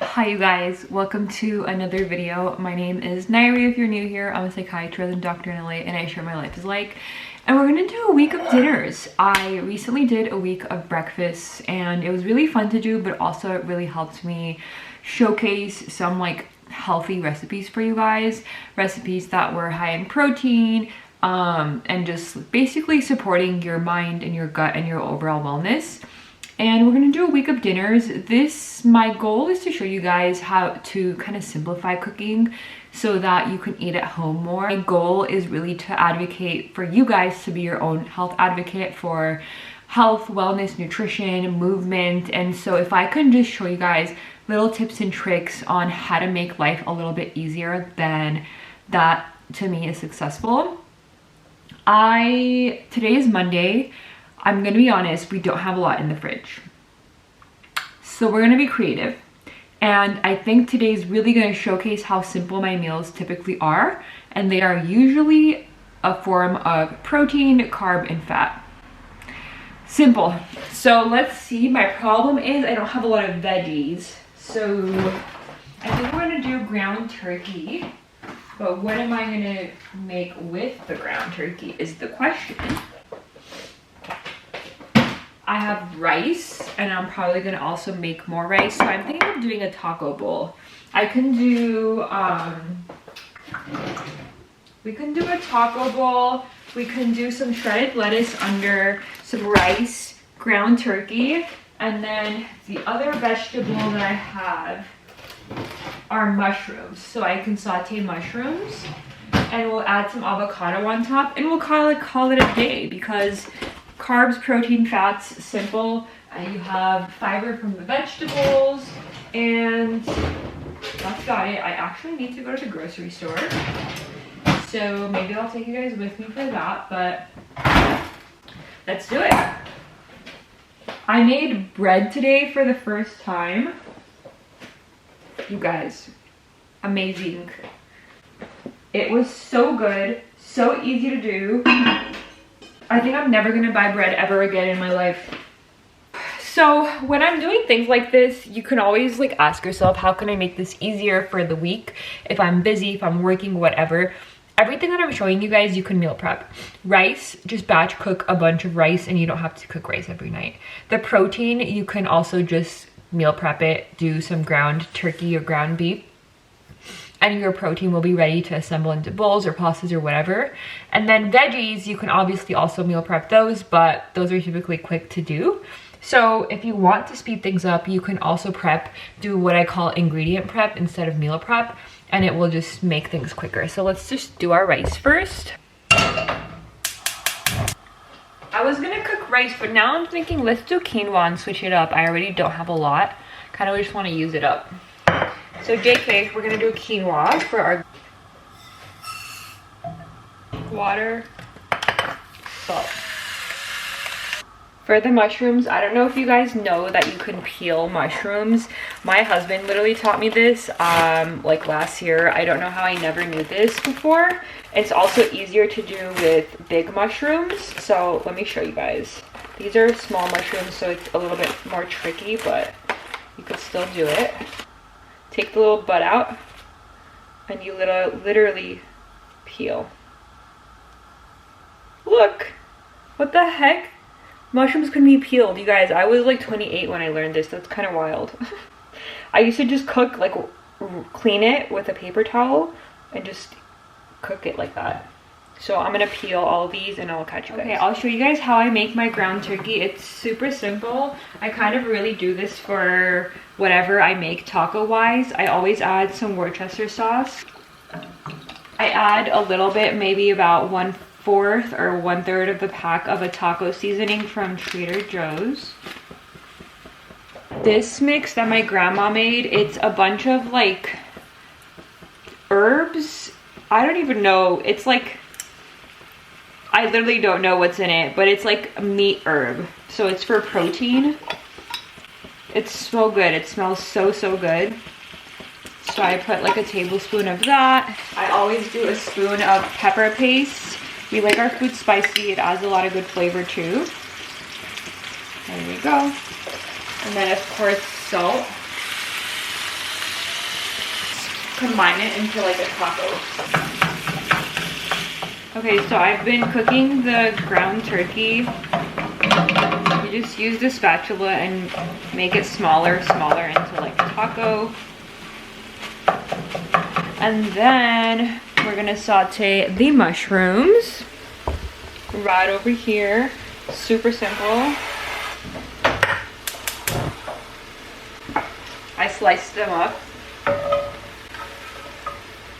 Hi you guys, welcome to another video. My name is Nayiri if you're new here. I'm a psychiatrist and doctor in LA and I share my life is like. And we're gonna do a week of dinners. I recently did a week of breakfasts and it was really fun to do, but also it really helped me showcase some like healthy recipes for you guys. Recipes that were high in protein and just basically supporting your mind and your gut and your overall wellness. And we're gonna do a week of dinners. My goal is to show you guys how to kind of simplify cooking so that you can eat at home more. My goal is really to advocate for you guys to be your own health advocate for health, wellness, nutrition, movement. And so if I can just show you guys little tips and tricks on how to make life a little bit easier, then that to me is successful. Today is Monday. I'm gonna be honest, we don't have a lot in the fridge. So we're gonna be creative. And I think today's really gonna showcase how simple my meals typically are. And they are usually a form of protein, carb, and fat. Simple. So let's see, my problem is I don't have a lot of veggies. So I think we're gonna do ground turkey. But what am I gonna make with the ground turkey is the question. I have rice and I'm probably gonna also make more rice. So I'm thinking of doing a taco bowl. I can do, we can do a taco bowl. We can do some shredded lettuce under some rice, ground turkey. And then the other vegetable that I have are mushrooms. So I can saute mushrooms and we'll add some avocado on top and we'll call it a day because carbs, protein, fats, simple. You have fiber from the vegetables, and that's about it. I actually need to go to the grocery store, so maybe I'll take you guys with me for that, but let's do it. I made bread today for the first time. You guys, amazing. It was so good, so easy to do. I think I'm never gonna buy bread ever again in my life. So when I'm doing things like this, you can always like ask yourself, how can I make this easier for the week? If I'm busy, if I'm working, whatever. Everything that I'm showing you guys, you can meal prep. Rice, just batch cook a bunch of rice and you don't have to cook rice every night. The protein, you can also just meal prep it, do some ground turkey or ground beef. And your protein will be ready to assemble into bowls or pastas or whatever. And then veggies, you can obviously also meal prep those, but those are typically quick to do. So if you want to speed things up, you can also do what I call ingredient prep instead of meal prep, and it will just make things quicker. So let's just do our rice first. I was gonna cook rice, but now I'm thinking let's do quinoa and switch it up. I already don't have a lot. Kind of just want to use it up. So JK, we're gonna do quinoa for our water, salt. For the mushrooms, I don't know if you guys know that you can peel mushrooms. My husband literally taught me this like last year. I don't know how I never knew this before. It's also easier to do with big mushrooms. So let me show you guys. These are small mushrooms, so it's a little bit more tricky, but you could still do it. Take the little butt out and you literally peel. Look, what the heck? Mushrooms can be peeled, you guys. I was like 28 when I learned this. That's kind of wild. I used to just cook, like clean it with a paper towel and just cook it like that. So I'm gonna peel all these and I'll catch you guys. Okay, I'll show you guys how I make my ground turkey. It's super simple. I kind of really do this for whatever I make taco wise. I always add some Worcester sauce. I add a little bit, maybe about 1/4 or 1/3 of the pack of a taco seasoning from Trader Joe's. This mix that my grandma made, it's a bunch of like herbs. I don't even know. It's like, I literally don't know what's in it, but it's like a meat herb. So it's for protein. It's so good. It smells so, so good. So I put like a tablespoon of that. I always do a spoon of pepper paste. We like our food spicy. It adds a lot of good flavor too. There we go. And then of course salt. combine it into like a taco. Okay, so I've been cooking the ground turkey. You just use the spatula and make it smaller into like a taco. And then we're gonna saute the mushrooms right over here. Super simple. I sliced them up.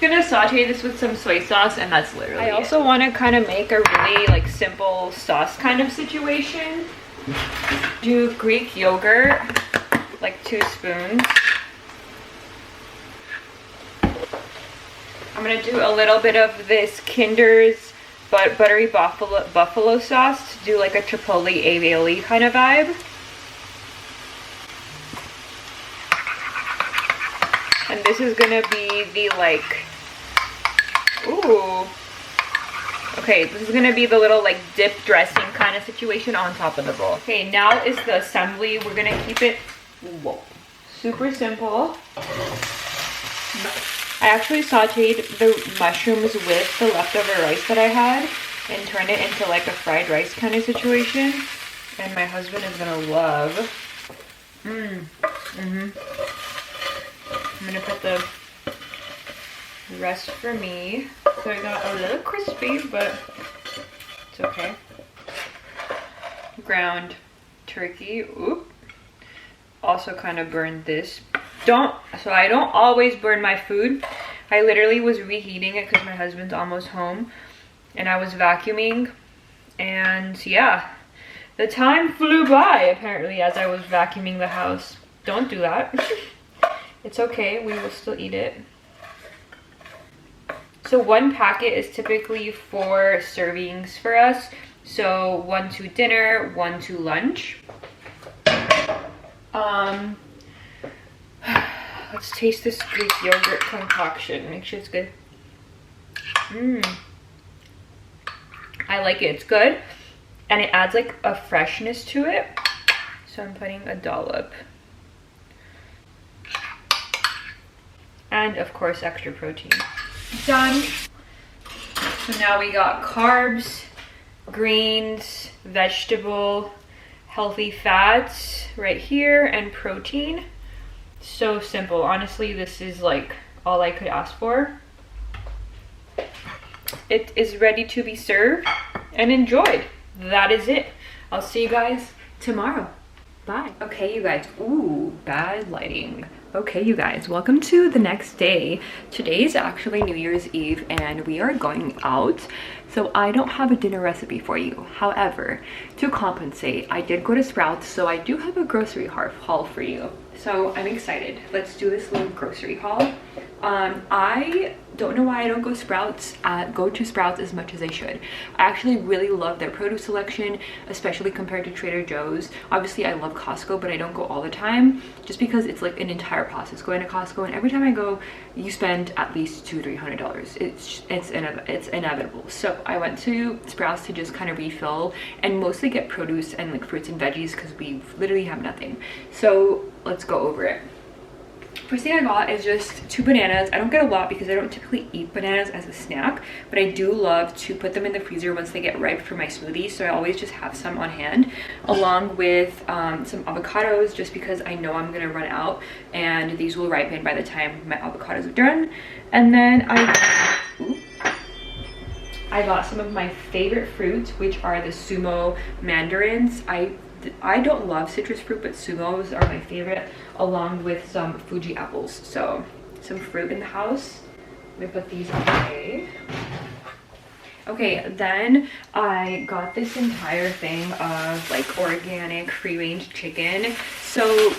I'm gonna saute this with some soy sauce, and that's literally it. I also want to kind of make a really like simple sauce kind of situation. Do Greek yogurt, like 2 spoons. I'm gonna do a little bit of this Kinder's buttery buffalo sauce to do like a chipotle aioli kind of vibe. And this is gonna be the like, ooh. Okay, this is gonna be the little like dip dressing kind of situation on top of the bowl. Okay, now is the assembly. We're gonna keep it, whoa, super simple. I actually sauteed the mushrooms with the leftover rice that I had and turned it into like a fried rice kind of situation. And my husband is gonna love. I'm gonna put the rest for me. So I got a little crispy, but it's okay. Ground turkey. Oop. Also kind of burned this. So I don't always burn my food. I literally was reheating it because my husband's almost home and I was vacuuming, and yeah, the time flew by apparently as I was vacuuming the house. Don't do that. It's okay, we will still eat it. So 1 packet is typically 4 servings for us. So 1 to dinner, 1 to lunch. Let's taste this Greek yogurt concoction. Make sure it's good. I like it. It's good. And it adds like a freshness to it. So I'm putting a dollop. And of course, extra protein. Done. So now we got carbs, greens, vegetable, healthy fats right here, and protein. So simple. Honestly, this is like all I could ask for. It is ready to be served and enjoyed. That is it. I'll see you guys tomorrow. Bye. Okay, you guys. Ooh, bad lighting. Okay, you guys, welcome to the next day. Today is actually New Year's Eve and we are going out. So I don't have a dinner recipe for you. However, to compensate, I did go to Sprouts, so I do have a grocery haul for you. So I'm excited. Let's do this little grocery haul. I don't know why I don't go to Sprouts as much as I should. I actually really love their produce selection, especially compared to Trader Joe's. Obviously, I love Costco, but I don't go all the time just because it's like an entire process going to Costco, and every time I go, you spend at least $200-300. It's inevitable. So I went to Sprouts to just kind of refill and mostly get produce and like fruits and veggies because we literally have nothing. So let's go over it. First thing I got is just 2 bananas. I don't get a lot because I don't typically eat bananas as a snack, but I do love to put them in the freezer once they get ripe for my smoothies, so I always just have some on hand, along with some avocados, just because I know I'm gonna run out and these will ripen by the time my avocados are done. And then I got some of my favorite fruits, which are the sumo mandarins. I don't love citrus fruit, but sumos are my favorite, along with some Fuji apples. So some fruit in the house. Let me put these away. Okay, then I got this entire thing of like organic free-range chicken. So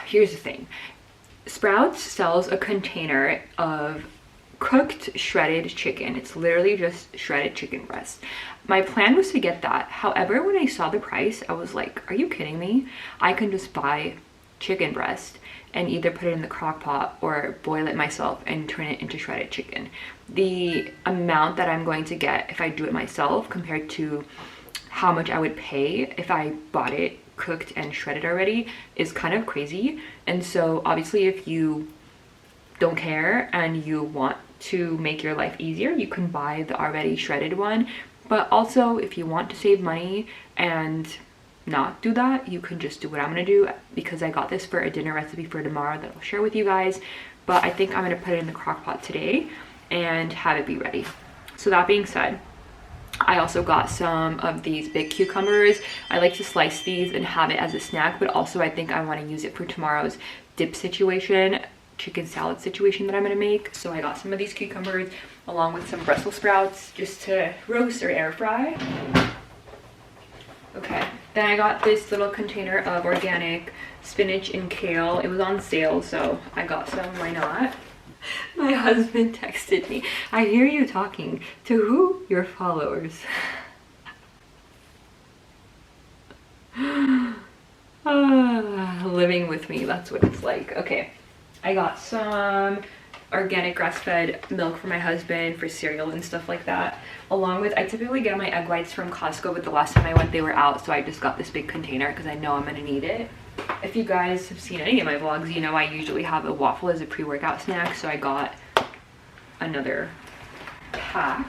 here's the thing. Sprouts sells a container of cooked shredded chicken. It's literally just shredded chicken breast. My plan was to get that. However, when I saw the price, I was like, are you kidding me? I can just buy chicken breast and either put it in the crock pot or boil it myself and turn it into shredded chicken. The amount that I'm going to get if I do it myself compared to how much I would pay if I bought it cooked and shredded already is kind of crazy. And so obviously if you don't care and you want to make your life easier, you can buy the already shredded one. But also, if you want to save money and not do that, you can just do what I'm gonna do, because I got this for a dinner recipe for tomorrow that I'll share with you guys. But I think I'm gonna put it in the crock pot today and have it be ready. So that being said, I also got some of these big cucumbers. I like to slice these and have it as a snack, but also I think I want to use it for tomorrow's dip situation, chicken salad situation that I'm gonna make. So I got some of these cucumbers along with some Brussels sprouts just to roast or air fry. Okay, then I got this little container of organic spinach and kale. It was on sale, so I got some, why not? My husband texted me, "I hear you talking to who? Your followers." Living with me, that's what it's like. Okay, I got some organic grass-fed milk for my husband for cereal and stuff like that, along with, I typically get my egg whites from Costco, but the last time I went they were out, so I just got this big container because I know I'm gonna need it. If you guys have seen any of my vlogs, you know I usually have a waffle as a pre-workout snack, so I got another pack.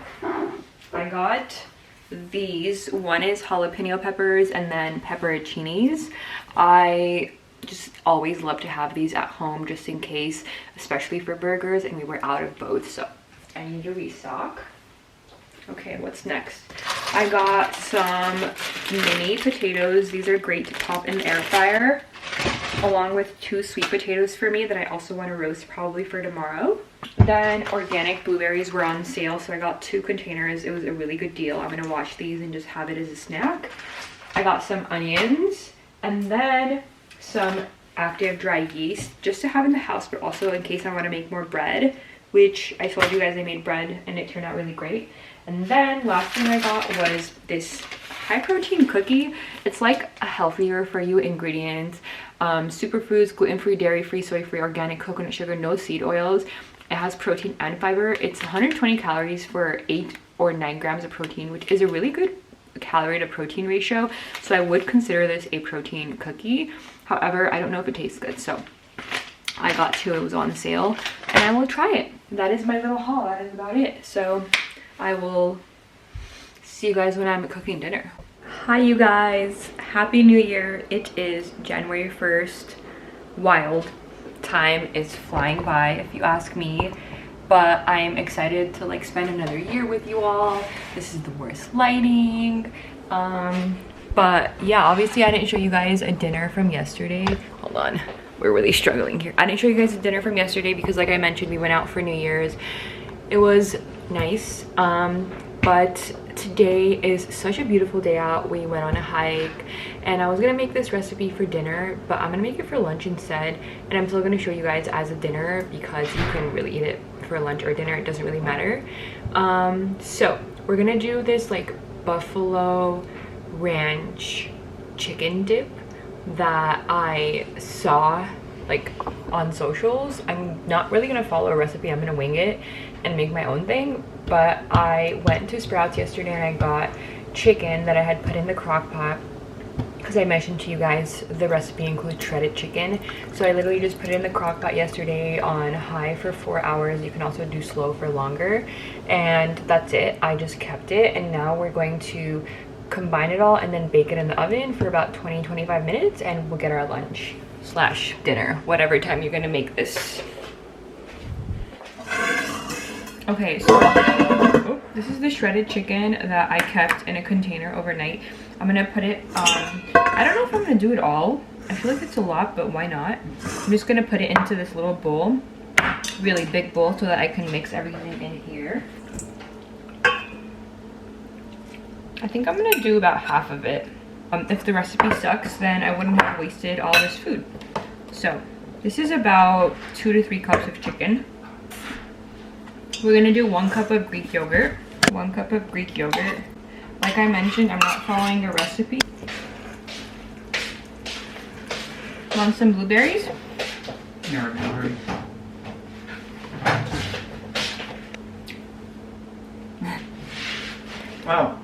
I got these. One is jalapeno peppers and then pepperoncinis. I just always love to have these at home just in case, especially for burgers, and we were out of both, so I need to restock. Okay, what's next? I got some mini potatoes. These are great to pop in the air fryer, along with 2 sweet potatoes for me that I also want to roast probably for tomorrow. Then organic blueberries were on sale, so I got 2 containers. It was a really good deal. I'm gonna wash these and just have it as a snack. I got some onions and then some active dry yeast just to have in the house, but also in case I want to make more bread, which I told you guys I made bread and it turned out really great. And then last thing I got was this high protein cookie. It's like a healthier for you ingredients, superfoods, gluten-free, dairy-free, soy-free, organic, coconut sugar, no seed oils. It has protein and fiber. It's 120 calories for 8 or 9 grams of protein, which is a really good calorie to protein ratio, so I would consider this a protein cookie. However, I don't know if it tastes good, so I got 2. It was on sale and I will try it. That is my little haul. That is about it. So I will see you guys when I'm cooking dinner. Hi you guys, happy new year. It is January 1st. Wild. Time is flying by if you ask me, but I'm excited to like spend another year with you all. This is the worst lighting, but yeah, obviously I didn't show you guys a dinner from yesterday. Hold on, we're really struggling here. I didn't show you guys a dinner from yesterday because like I mentioned, we went out for New Year's. It was nice, but today is such a beautiful day out. We went on a hike and I was gonna make this recipe for dinner, but I'm gonna make it for lunch instead, and I'm still gonna show you guys as a dinner because you can really eat it for lunch or dinner, it doesn't really matter. So we're gonna do this like buffalo ranch chicken dip that I saw like on socials. I'm not really gonna follow a recipe, I'm gonna wing it and make my own thing. But I went to Sprouts yesterday and I got chicken that I had put in the crock pot because I mentioned to you guys the recipe includes shredded chicken. So I literally just put it in the crock pot yesterday on high for 4 hours. You can also do slow for longer, and that's it. I just kept it, and now we're going to combine it all and then bake it in the oven for about 20-25 minutes, and we'll get our lunch slash dinner, whatever time you're gonna make this. Okay, so this is the shredded chicken that I kept in a container overnight. I'm gonna put it I don't know if I'm gonna do it all. I feel like it's a lot, but why not? I'm just gonna put it into this little bowl, really big bowl, so that I can mix everything in here. I think I'm gonna do about half of it. If the recipe sucks, then I wouldn't have wasted all this food. So this is about 2 to 3 cups of chicken. We're gonna do 1 cup of Greek yogurt. 1 cup of Greek yogurt. Like I mentioned, I'm not following a recipe. Want some blueberries? Yeah, blueberries. Wow.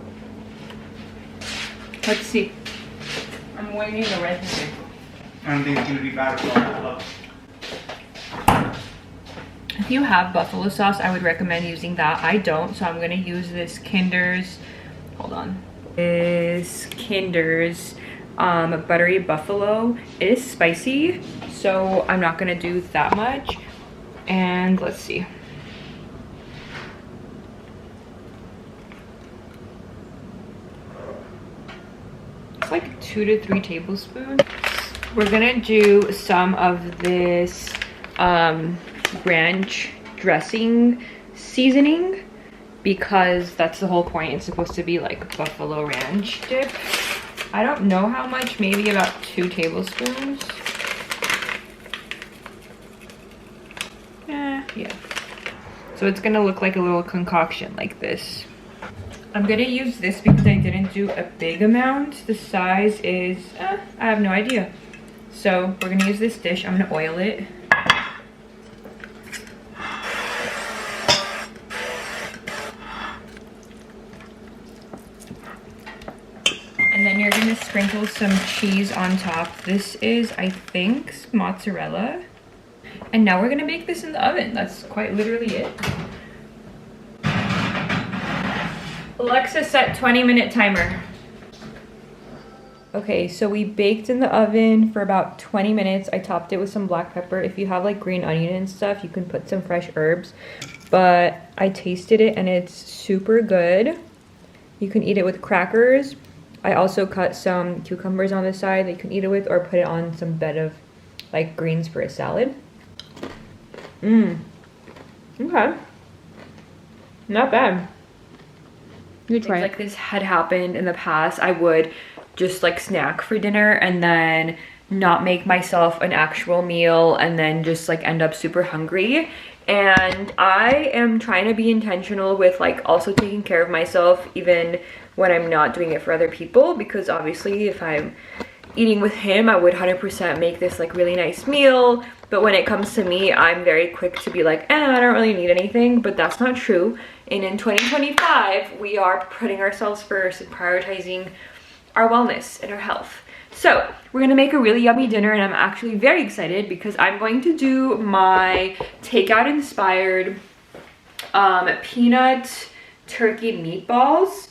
Let's see. I'm waiting the recipe. I don't think it's gonna be bad at all. if you have buffalo sauce, I would recommend using that. I don't, so I'm gonna use this Kinder's, hold on. This Kinder's buttery buffalo. It is spicy, so I'm not gonna do that much. And let's see. It's like 2 to 3 tablespoons. We're gonna do some of this ranch dressing seasoning because that's the whole point. It's supposed to be like buffalo ranch dip. I don't know how much, maybe about 2 tablespoons. Yeah. So it's gonna look like a little concoction like this. I'm gonna use this because I didn't do a big amount. The size is, I have no idea. So we're gonna use this dish. I'm gonna oil it. And then you're gonna sprinkle some cheese on top. This is, I think, mozzarella. And now we're gonna bake this in the oven. That's quite literally it. Alexa, set 20-minute timer. Okay, so we baked in the oven for about 20 minutes. I topped it with some black pepper. If you have like green onion and stuff, you can put some fresh herbs. But I tasted it and it's super good. You can eat it with crackers. I also cut some cucumbers on the side that you can eat it with, or put it on some bed of like greens for a salad. Okay. Not bad. You try it. Like this had happened in the past, I would just like snack for dinner and then not make myself an actual meal and then just like end up super hungry. And I am trying to be intentional with like also taking care of myself even when I'm not doing it for other people, because obviously if I'm eating with him, I would 100% make this like really nice meal. But when it comes to me, I'm very quick to be like, I don't really need anything, but that's not true. And in 2025, we are putting ourselves first and prioritizing our wellness and our health. So we're gonna make a really yummy dinner, and I'm actually very excited because I'm going to do my takeout inspired peanut turkey meatballs.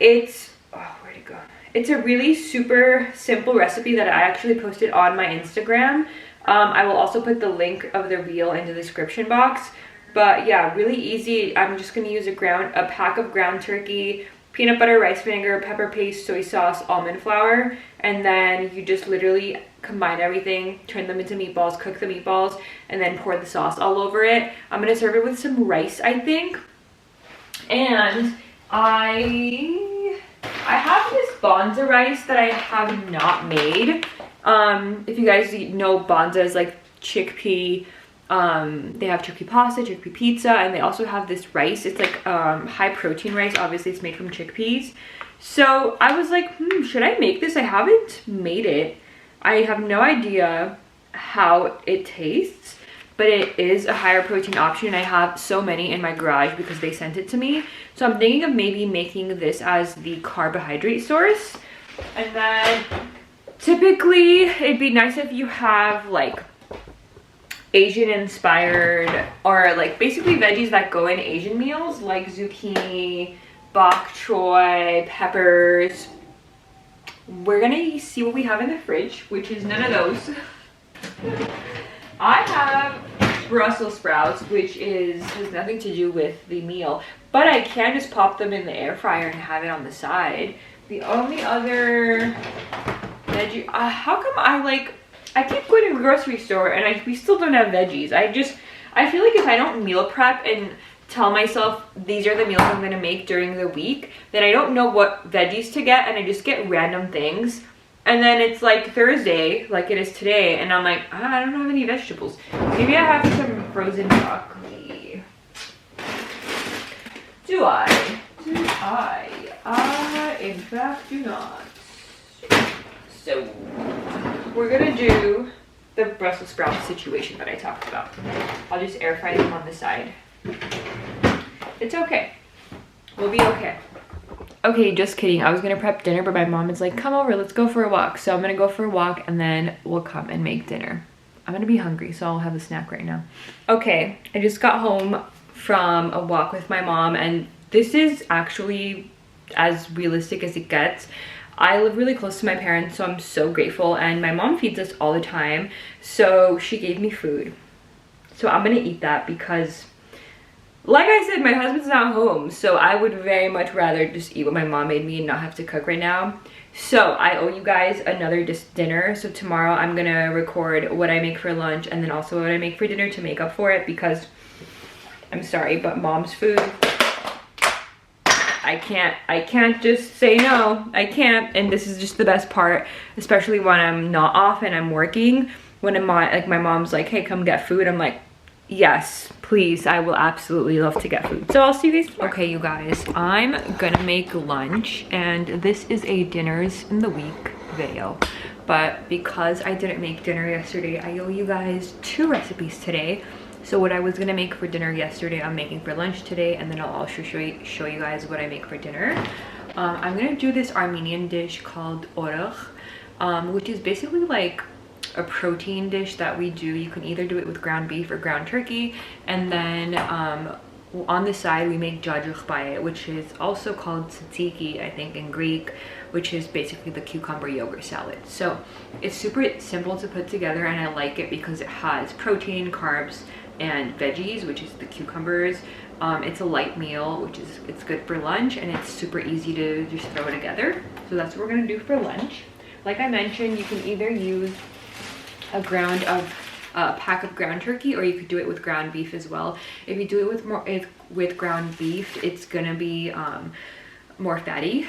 It's, where'd it go? It's a really super simple recipe that I actually posted on my Instagram. I will also put the link of the reel in the description box. But yeah, really easy. I'm just gonna use a pack of ground turkey, peanut butter, rice vinegar, pepper paste, soy sauce, almond flour, and then you just literally combine everything, turn them into meatballs, cook the meatballs, and then pour the sauce all over it. I'm gonna serve it with some rice, I think. And I have this bonza rice that I have not made. If you guys know, bonza is like chickpea. They have chickpea pasta, chickpea pizza, and they also have this rice. It's like high protein rice. Obviously it's made from chickpeas. So I was like, should I make this? I haven't made it. I have no idea how it tastes, but it is a higher protein option. I have so many in my garage because they sent it to me. So I'm thinking of maybe making this as the carbohydrate source. And then typically it'd be nice if you have like Asian inspired, or like basically veggies that go in Asian meals, like zucchini, bok choy, peppers. We're gonna see what we have in the fridge, which is none of those. I have Brussels sprouts, which has nothing to do with the meal, but I can just pop them in the air fryer and have it on the side. The only other veggie, how come I keep going to the grocery store and we still don't have veggies. I feel like if I don't meal prep and tell myself these are the meals I'm gonna make during the week, then I don't know what veggies to get and I just get random things. And then it's like Thursday, like it is today, and I'm like, I don't have any vegetables. Maybe I have some frozen broccoli. Do I? In fact, do not. So we're gonna do the Brussels sprout situation that I talked about. I'll just air fry them on the side. It's okay. We'll be okay. Okay, just kidding. I was gonna prep dinner, but my mom is like, come over, let's go for a walk. So I'm gonna go for a walk and then we'll come and make dinner. I'm gonna be hungry, so I'll have a snack right now. Okay, I just got home from a walk with my mom, and this is actually as realistic as it gets. I live really close to my parents, so I'm so grateful, and my mom feeds us all the time, so she gave me food. So I'm gonna eat that because, like I said, my husband's not home, so I would very much rather just eat what my mom made me and not have to cook right now. So I owe you guys another dinner, so tomorrow I'm gonna record what I make for lunch and then also what I make for dinner to make up for it, because I'm sorry, but mom's food, I can't just say no. I can't, and this is just the best part, especially when I'm not off and I'm working. When my mom's like, hey, come get food, I'm like, yes, please, I will absolutely love to get food. So I'll see you guys tomorrow. Okay, you guys, I'm gonna make lunch, and this is a dinners in the week video. But because I didn't make dinner yesterday, I owe you guys 2 recipes today. So what I was gonna make for dinner yesterday, I'm making for lunch today, and then I'll also show you guys what I make for dinner. I'm gonna do this Armenian dish called orach, which is basically like a protein dish that we do. You can either do it with ground beef or ground turkey, and then on the side we make cacık by it, which is also called tzatziki, I think, in Greek, which is basically the cucumber yogurt salad. So it's super simple to put together, and I like it because it has protein, carbs, and veggies, which is the cucumbers. It's a light meal, which is, it's good for lunch, and it's super easy to just throw together. So that's what we're gonna do for lunch. Like I mentioned, you can either use a pack of ground turkey, or you could do it with ground beef as well. If you do it with ground beef, it's gonna be more fatty,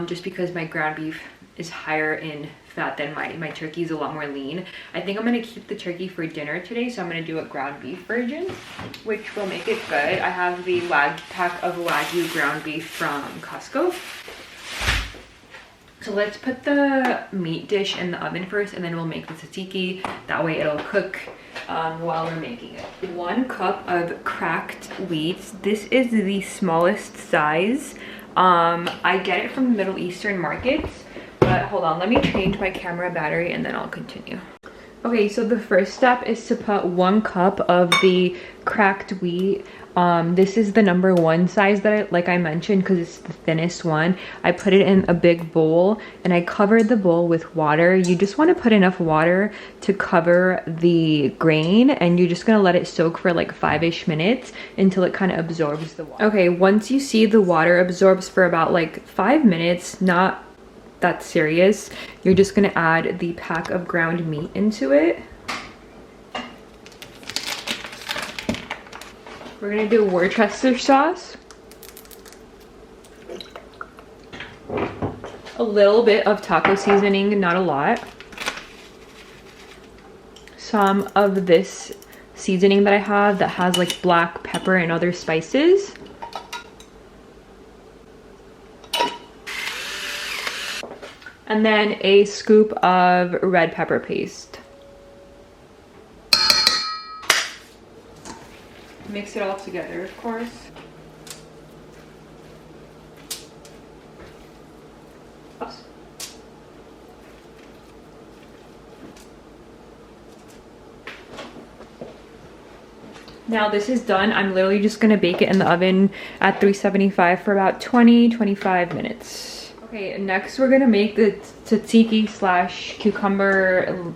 just because my ground beef is higher in fat than my turkey is a lot more lean. I think I'm gonna keep the turkey for dinner today, so I'm gonna do a ground beef version, which will make it good. I have the pack of Wagyu ground beef from Costco. So let's put the meat dish in the oven first, and then we'll make the tzatziki. That way it'll cook while we're making it. 1 cup of cracked wheat. This is the smallest size. I get it from the Middle Eastern markets, but hold on, let me change my camera battery and then I'll continue. Okay, so the first step is to put 1 cup of the cracked wheat. This is the number 1 size that I mentioned, because it's the thinnest one. I put it in a big bowl, and I covered the bowl with water. You just want to put enough water to cover the grain, and you're just gonna let it soak for like 5-ish minutes until it kind of absorbs the water. Okay, once you see the water absorbs for about like 5 minutes, not that serious, you're just gonna add the pack of ground meat into it. We're gonna do Worcester sauce, a little bit of taco seasoning, not a lot, some of this seasoning that I have that has like black pepper and other spices, and then a scoop of red pepper paste. Mix it all together, of course. Now this is done. I'm literally just gonna bake it in the oven at 375 for about 20-25 minutes. Okay, next we're gonna make the tzatziki slash cucumber,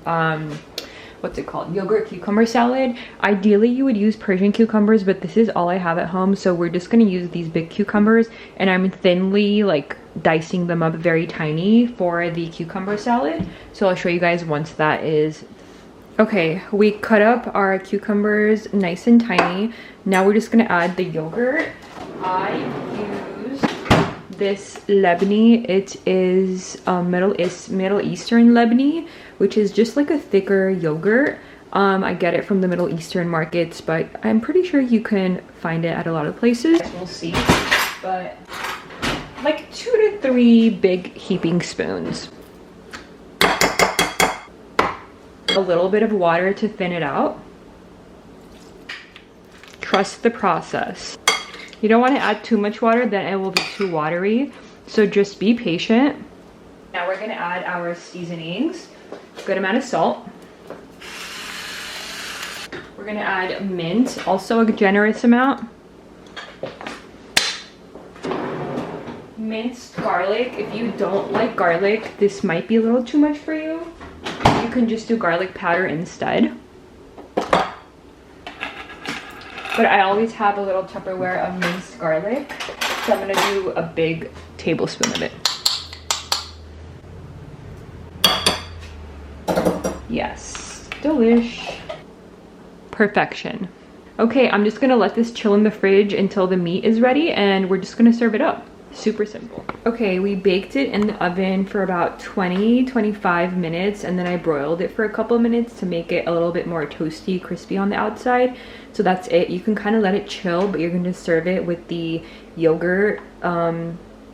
what's it called? Yogurt cucumber salad. Ideally you would use Persian cucumbers, but this is all I have at home, so we're just gonna use these big cucumbers, and I'm thinly like dicing them up very tiny for the cucumber salad. So I'll show you guys once that is. Okay, we cut up our cucumbers nice and tiny. Now we're just gonna add the yogurt. I use this Lebni. It is Middle Eastern Lebni, which is just like a thicker yogurt. I get it from the Middle Eastern markets, but I'm pretty sure you can find it at a lot of places. We'll see, but like 2 to 3 big heaping spoons. A little bit of water to thin it out. Trust the process. You don't want to add too much water, then it will be too watery. So just be patient. Now we're gonna add our seasonings. Good amount of salt. We're gonna add mint, also a generous amount. Minced garlic. If you don't like garlic, this might be a little too much for you. You can just do garlic powder instead. But I always have a little Tupperware of minced garlic, so I'm gonna do a big tablespoon of it. Yes, delish. Perfection. Okay, I'm just gonna let this chill in the fridge until the meat is ready, and we're just gonna serve it up. Super simple. Okay, we baked it in the oven for about 20-25 minutes, and then I broiled it for a couple of minutes to make it a little bit more toasty, crispy on the outside. So that's it. You can kind of let it chill, but you're going to serve it with the yogurt,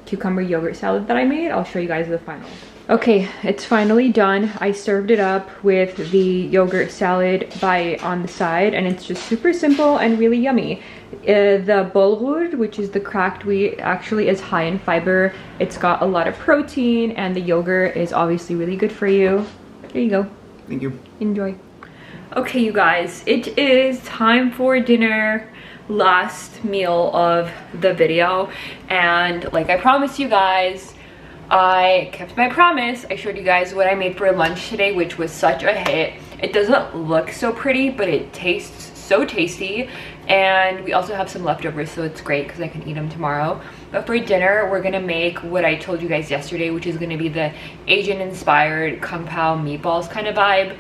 cucumber yogurt salad that I made. I'll show you guys the final. Okay, it's finally done. I served it up with the yogurt salad on the side, and it's just super simple and really yummy. The bulgur, which is the cracked wheat, actually is high in fiber. It's got a lot of protein, and the yogurt is obviously really good for you. There you go. Thank you. Enjoy. Okay, you guys, it is time for dinner. Last meal of the video, and like I promised you guys, I kept my promise. I showed you guys what I made for lunch today, which was such a hit. It doesn't look so pretty, but it tastes so tasty, and we also have some leftovers, so it's great because I can eat them tomorrow. But for dinner, we're gonna make what I told you guys yesterday, which is gonna be the Asian inspired kung pao meatballs kind of vibe.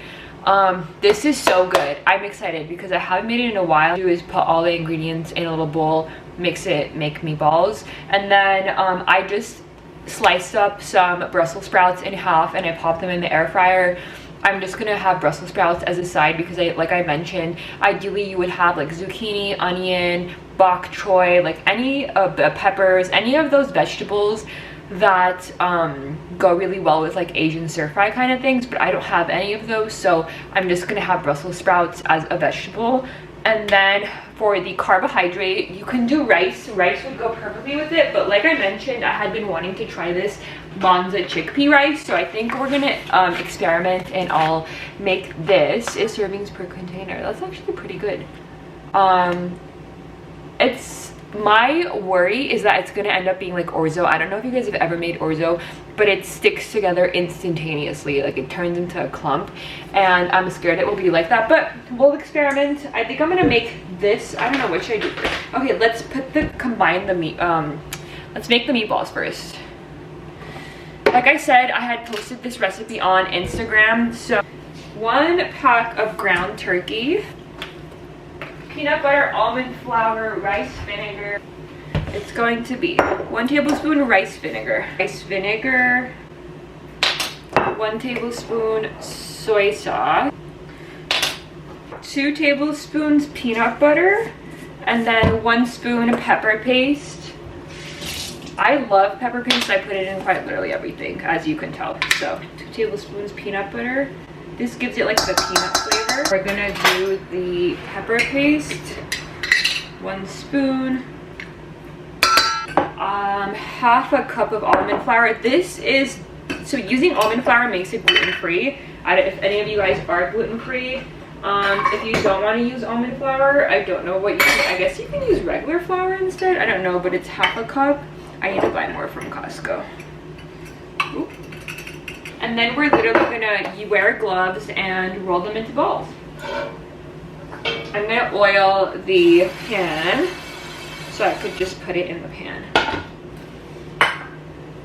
This is so good. I'm excited because I haven't made it in a while. Do is put all the ingredients in a little bowl, mix it, make meatballs, and then I just sliced up some Brussels sprouts in half and I popped them in the air fryer. I'm just gonna have Brussels sprouts as a side because like I mentioned, ideally you would have like zucchini, onion, bok choy, like any of the peppers, any of those vegetables that go really well with like Asian stir fry kind of things, but I don't have any of those, so I'm just gonna have Brussels sprouts as a vegetable. And then for the carbohydrate, you can do rice. Rice would go perfectly with it, but like I mentioned, I had been wanting to try this Bonza chickpea rice, so I think we're gonna experiment, and I'll make this. Is servings per container. That's actually pretty good. It's my worry is that it's gonna end up being like orzo. I don't know if you guys have ever made orzo, but it sticks together instantaneously. Like it turns into a clump, and I'm scared it will be like that, but we'll experiment. I think I'm gonna make this. I don't know, what should I do first? Okay, let's combine the meat. Let's make the meatballs first. Like I said, I had posted this recipe on Instagram. So 1 pack of ground turkey, peanut butter, almond flour, rice vinegar. It's going to be 1 tablespoon rice vinegar. 1 tablespoon soy sauce, 2 tablespoons peanut butter, and then 1 spoon pepper paste. I love pepper paste. I put it in quite literally everything, as you can tell. So 2 tablespoons peanut butter. This gives it like the peanut flavor. We're gonna do the pepper paste, 1 spoon. Half a cup of almond flour. This is, so using almond flour makes it gluten-free. If any of you guys are gluten-free, if you don't want to use almond flour, I don't know what you can, I guess you can use regular flour instead. I don't know, but it's half a cup. I need to buy more from Costco. Oop. And then we're literally gonna wear gloves and roll them into balls. I'm gonna oil the pan so I could just put it in the pan.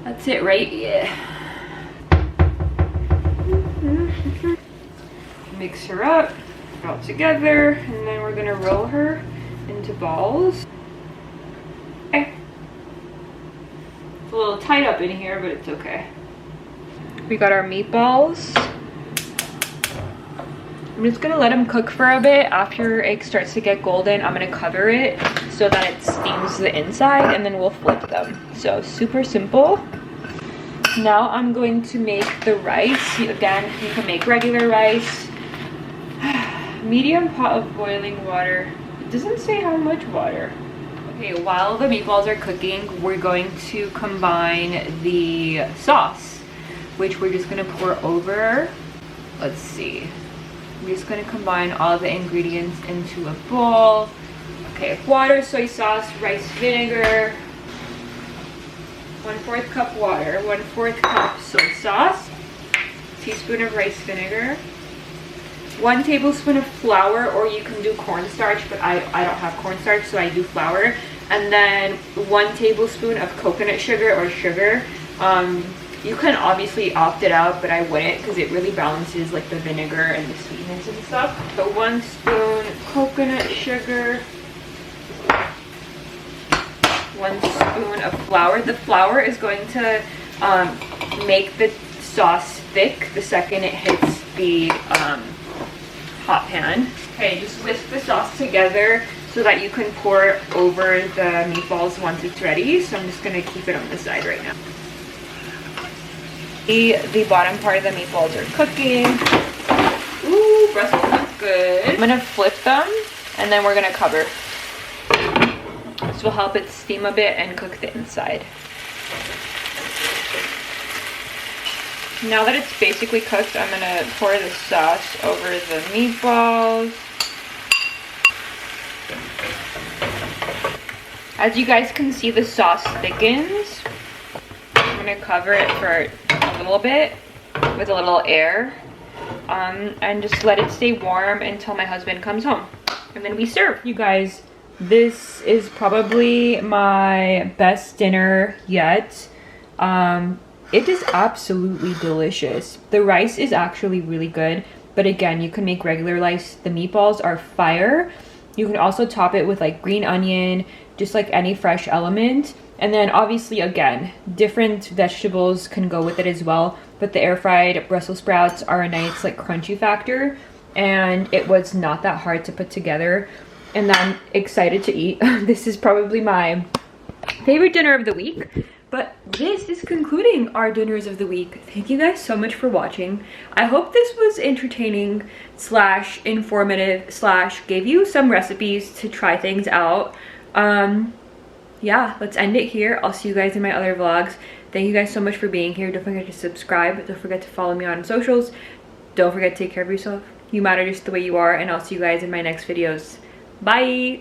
That's it, right? Yeah. Mix her up, all together, and then we're gonna roll her into balls. Okay. It's a little tight up in here, but it's okay. We got our meatballs. I'm just gonna let them cook for a bit. After it starts to get golden, I'm gonna cover it so that it steams the inside, and then we'll flip them. So super simple. Now I'm going to make the rice. Again, you can make regular rice. Medium pot of boiling water. It doesn't say how much water. Okay, while the meatballs are cooking, we're going to combine the sauce, which we're just gonna pour over, let's see, We're just gonna combine all the ingredients into a bowl. Okay, water, soy sauce, rice vinegar, 1/4 cup water, 1/4 cup soy sauce, teaspoon of rice vinegar, 1 tablespoon of flour, or you can do cornstarch, but I don't have cornstarch, so I do flour. And then 1 tablespoon of coconut sugar or sugar. You can obviously opt it out, but I wouldn't because it really balances like the vinegar and the sweetness and stuff. So 1 spoon coconut sugar, 1 spoon of flour. The flour is going to make the sauce thick the second it hits the hot pan. Okay, just whisk the sauce together so that you can pour it over the meatballs once it's ready. So I'm just gonna keep it on the side right now. The bottom part of the meatballs are cooking. Ooh, Brussels looks good. I'm gonna flip them and then we're gonna cover. This will help it steam a bit and cook the inside. Now that it's basically cooked, I'm gonna pour the sauce over the meatballs. As you guys can see, the sauce thickens. I'm gonna cover it for a little bit with a little air and just let it stay warm until my husband comes home. And then we serve. You guys, this is probably my best dinner yet. It is absolutely delicious. The rice is actually really good, but again, you can make regular rice. The meatballs are fire. You can also top it with like green onion, just like any fresh element. And then obviously, again, different vegetables can go with it as well, but the air fried Brussels sprouts are a nice like crunchy factor, and it was not that hard to put together, and I'm excited to eat. This is probably my favorite dinner of the week. But this is concluding our dinners of the week. Thank you guys so much for watching. I hope this was entertaining / informative / gave you some recipes to try things out. Yeah, let's end it here. I'll see you guys in my other vlogs. Thank you guys so much for being here. Don't forget to subscribe. Don't forget to follow me on socials. Don't forget to take care of yourself. You matter just the way you are, and I'll see you guys in my next videos. Bye!